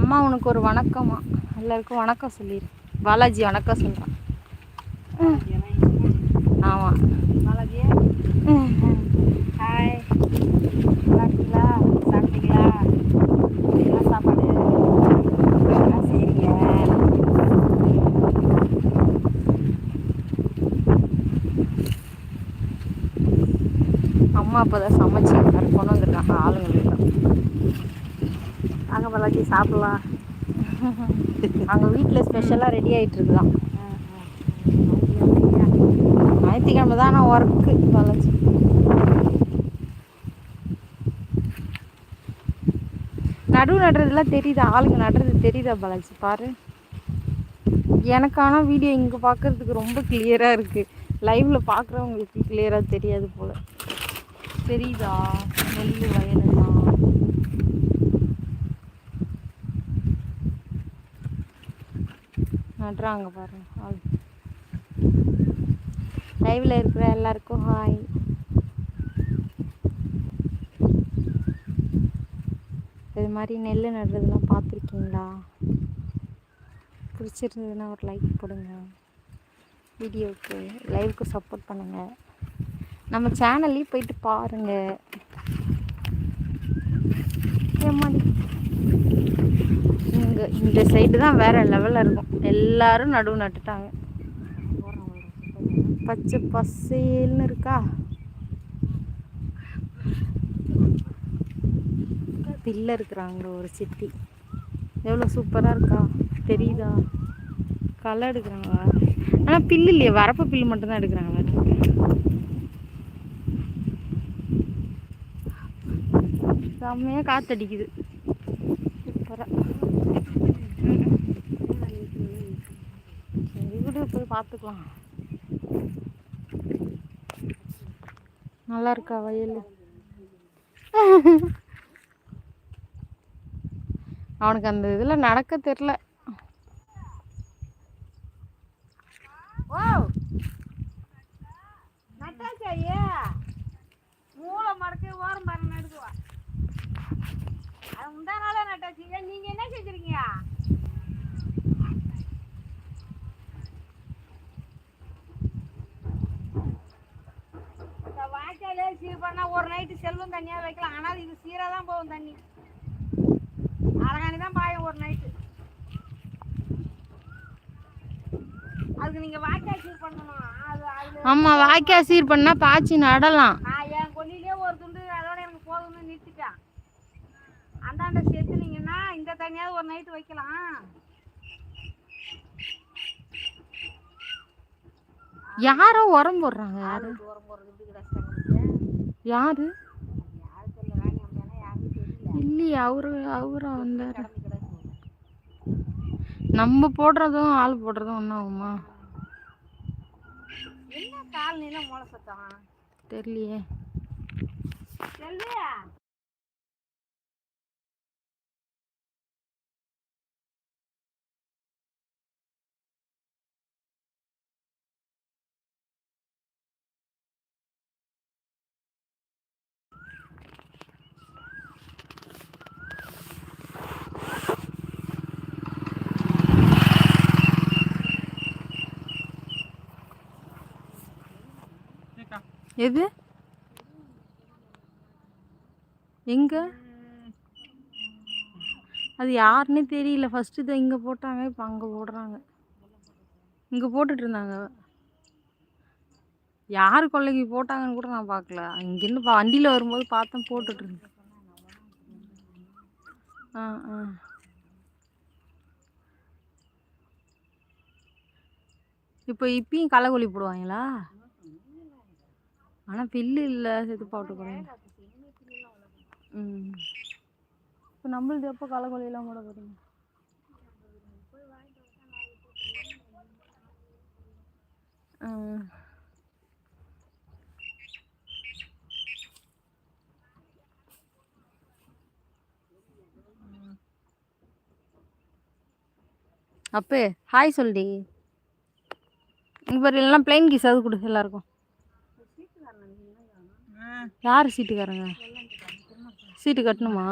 அம்மா உனக்கு ஒரு வணக்கம்மா, எல்லாருக்கும் வணக்கம் சொல்லிடு. பாலாஜி வணக்கம் சொல்கிறான். ஆமாம் பாலாஜி ஹாய், நல்லா இருக்கீங்களா? சாப்பிட்டீங்களா? என்ன சாப்பாடு? என்ன செய்றீங்க? அம்மா அப்போ தான் சமைச்சு கொண்டு வந்துருக்காங்க ஆளுங்களுக்கு. வாங்க பாலாஜி சாப்பிட்லாம். அங்கே வீட்டில் ஸ்பெஷலாக ரெடி ஆகிட்டு இருக்குதான். ஞாயிற்றுக்கிழமை தான் நான் ஒர்க்கு பாலாஜி. நடுவு நடுறதுலாம் தெரியுதா? ஆளுங்க நடுறது தெரியுதா பாலாஜி? பாரு. எனக்கு ஆனால் வீடியோ இங்கே பார்க்குறதுக்கு ரொம்ப கிளியராக இருக்குது. லைவில் பார்க்குறவங்களுக்கு கிளியராக தெரியாது போல். தெரியுதா? நெல் வயலெல்லாம் நடுறாங்க பாருங்க ஆள். லைவில் இருக்கிற எல்லாருக்கும் ஹாய். இது மாதிரி நெல் நடுறதுலாம் பார்த்துருக்கீங்களா? பிடிச்சிருந்ததுன்னா ஒரு லைக் போடுங்க. வீடியோவுக்கு லைவுக்கு சப்போர்ட் பண்ணுங்கள். நம்ம சேனல்லையும் போயிட்டு பாருங்கள். ஏமாடி இந்த சைடு தான் வேறு லெவலில் இருக்கும். எல்லோரும் நடுவு நட்டுட்டாங்க. பச்சை பசேல்னு இருக்கா. பிள்ளை இருக்கிறாங்க ஒரு சித்தி. எவ்வளோ சூப்பராக இருக்கா தெரியுதா? களை எடுக்கிறாங்க. ஆனால் பில்லு இல்லையே, வரப்பு பில்லு மட்டும்தான் எடுக்கிறாங்க. செம்மையாக காற்றடிக்குது. சூப்பராக. சரி விடு, போய் பார்த்துக்கலாம். நல்லா இருக்கா வயல்? அவனுக்கு அந்த இதில் நடக்க தெரில. ஓ நட்டாச்சாயே மூளை மடக்கி ஓரம் பாருங்க நடுக்குவா. அது முந்தா நாளே நட்டாச்சிங்க. நீங்கள் என்ன செஞ்சுருக்கீங்க? வாய்க்காலே சீர் பண்ணால் ஒரு நைட்டு செல்வம் தண்ணியாக வைக்கலாம். ஆனால் இது சீராக தான் போகும் தண்ணி. அழகானி தான் பாயும் ஒரு நைட்டு. அதுக்கு நீங்கள் வாய்க்கால் சீர் பண்ணணும். ஆமாம், வாய்க்கால் சீர் பண்ணால் பாய்ச்சி நடலாம். நான் என் கொல்லிலே ஒரு துண்டு அதோட எனக்கு போதும்னு நிறுத்திட்டேன். அந்தாண்ட சேர்த்துனீங்கன்னா இந்த தண்ணியாவது ஒரு நைட்டு வைக்கலாம். யாரோ உரம் போடுறாங்க. யாரு உரம் போடுறது இப்படி கஷ்டம்? யாரு யாரு தெரியல. வேணி அப்படின்னா யாருக்கும் தெரியல. இல்லையே, அவரா வந்தார். நம்ம போடுறதும் ஆள் போடுறதும் ஒன்றும் ஆகுமா? என்ன கால் நீல மூளை சத்தம் தெரியலையே. செல்வியா எது எங்க? அது யாருன்னே தெரியல. ஃபர்ஸ்ட் இதை இங்கே போட்டாங்க, இப்போ அங்கே போடுறாங்க. இங்கே போட்டுட்டு இருந்தாங்க. யார் கொள்ளைக்கு போட்டாங்கன்னு கூட நான் பார்க்கல. இங்கேருந்து வண்டியில் வரும்போது பார்த்தேன் போட்டுட்டு இருந்தேன். இப்போ இப்பயும் களைக்கொல்லி போடுவாங்களா? ஆனால் பில்லு இல்லை, செத்து போட்டு போகிறேன். இப்போ நம்மளுது எப்போ களைக்கொல்லியெல்லாம் போட போகிறீங்க? அப்போ ஹாய் சொல்டி. இங்கே பாரு, இல்லைனா பிளைன் கீஸ் அது கொடு எல்லாருக்கும். யார் சீட்டுக்காரங்க? சீட்டு கட்டணுமா?